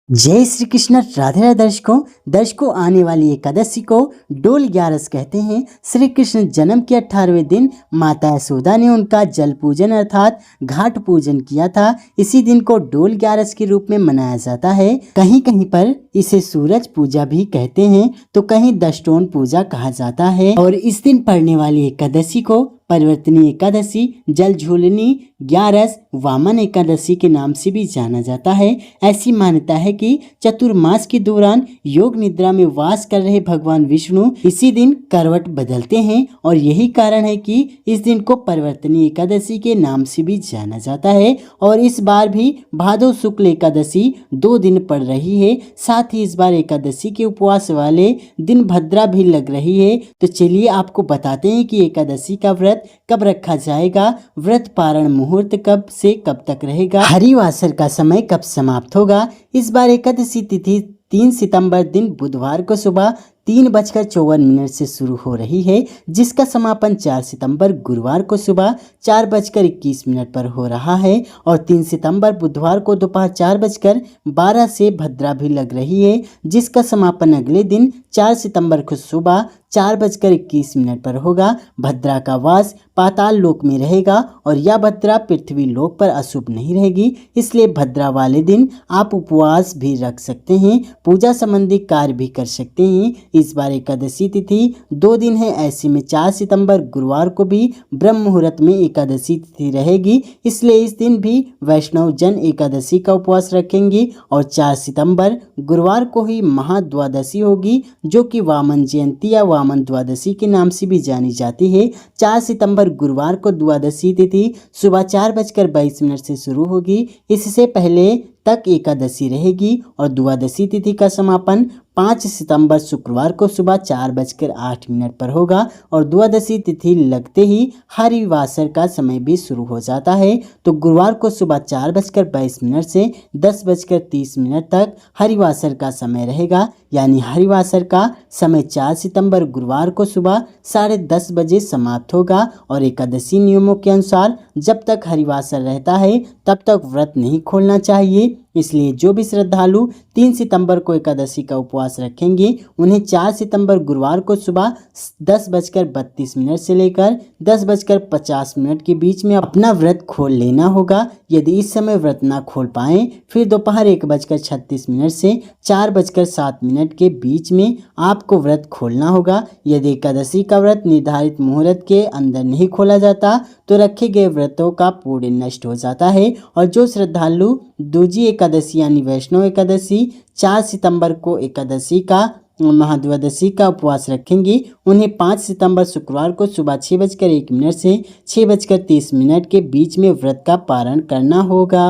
जय श्री कृष्ण। राधे राधे दर्शकों आने वाली एकादशी को डोल ग्यारस कहते हैं। श्री कृष्ण जन्म के 18वें दिन माता यशोदा ने उनका जल पूजन अर्थात घाट पूजन किया था। इसी दिन को डोल ग्यारस के रूप में मनाया जाता है। कहीं कहीं पर इसे सूरज पूजा भी कहते हैं तो कहीं दशटोन पूजा कहा जाता है। और इस दिन पड़ने वाली एकादशी को परिवर्तनी एकादशी, जल झूलनी ग्यारस, वामन एकादशी के नाम से भी जाना जाता है। ऐसी मान्यता है कि चतुर्मास के दौरान योग निद्रा में वास कर रहे भगवान विष्णु इसी दिन करवट बदलते हैं और यही कारण है कि इस दिन को परिवर्तनी एकादशी के नाम से भी जाना जाता है। और इस बार भी भादो शुक्ल एकादशी 2 दिन पड़ रही है। साथ ही इस बार एकादशी के उपवास वाले दिन भद्रा भी लग रही है। तो चलिए आपको बताते हैं कि एकादशी का व्रत कब रखा जाएगा, व्रत पारण मुहूर्त कब से कब तक रहेगा, हरिवासर का समय कब समाप्त होगा। इस बार एकादशी तिथि 3 सितंबर दिन बुधवार को सुबह 3:54 से शुरू हो रही है, जिसका समापन 4 सितंबर गुरुवार को सुबह 4:21 पर हो रहा है। और 3 सितंबर बुधवार को दोपहर 4:12 से भद्रा भी लग रही है, जिसका समापन अगले दिन 4 सितंबर को सुबह 4:21 पर होगा। भद्रा का वास पाताल लोक में रहेगा और यह भद्रा पृथ्वी लोक पर अशुभ नहीं रहेगी, इसलिए भद्रा वाले दिन आप उपवास भी रख सकते हैं, पूजा संबंधी कार्य भी कर सकते हैं। इस बार एकादशी तिथि 2 दिन है, ऐसे में 4 सितंबर गुरुवार को भी ब्रह्म मुहूर्त में एकादशी तिथि रहेगी, इसलिए इस दिन भी वैष्णव जन एकादशी का उपवास रखेंगे। और 4 सितंबर गुरुवार को ही महाद्वादशी होगी, जो कि वामन जयंती या वामन द्वादशी के नाम से भी जानी जाती है। 4 सितंबर गुरुवार को द्वादशी तिथि सुबह 4:22 से शुरू होगी। इससे पहले तक एकादशी रहेगी और द्वादशी तिथि का समापन 5 सितंबर शुक्रवार को सुबह 4:08 पर होगा। और द्वादशी तिथि लगते ही हरिवासर का समय भी शुरू हो जाता है। तो गुरुवार को सुबह 4:22 से 10:30 तक हरिवासर का समय रहेगा, यानी हरिवासर का समय 4 सितंबर गुरुवार को सुबह 10:30 बजे समाप्त होगा। और एकादशी नियमों के अनुसार जब तक हरिवासर रहता है तब तक व्रत नहीं खोलना चाहिए, इसलिए जो भी श्रद्धालु 3 सितंबर को एकादशी का उपवास रखेंगे उन्हें 4 सितंबर गुरुवार को सुबह 10:32 से लेकर 10:50 के बीच में अपना व्रत खोल लेना होगा। यदि इस समय व्रत ना खोल पाएं फिर दोपहर 1:36 से 4:07 के बीच में आपको व्रत खोलना होगा। यदि एकादशी का व्रत निर्धारित मुहूर्त के अंदर नहीं खोला जाता तो रखे गए व्रतों का पुण्य नष्ट हो जाता है। और जो श्रद्धालु दूजी एकादशी यानी वैष्णव एकादशी 4 सितंबर को एकादशी का महाद्वादशी का उपवास रखेंगे उन्हें 5 सितंबर शुक्रवार को सुबह 6:01 से 6:30 के बीच में व्रत का पारण करना होगा।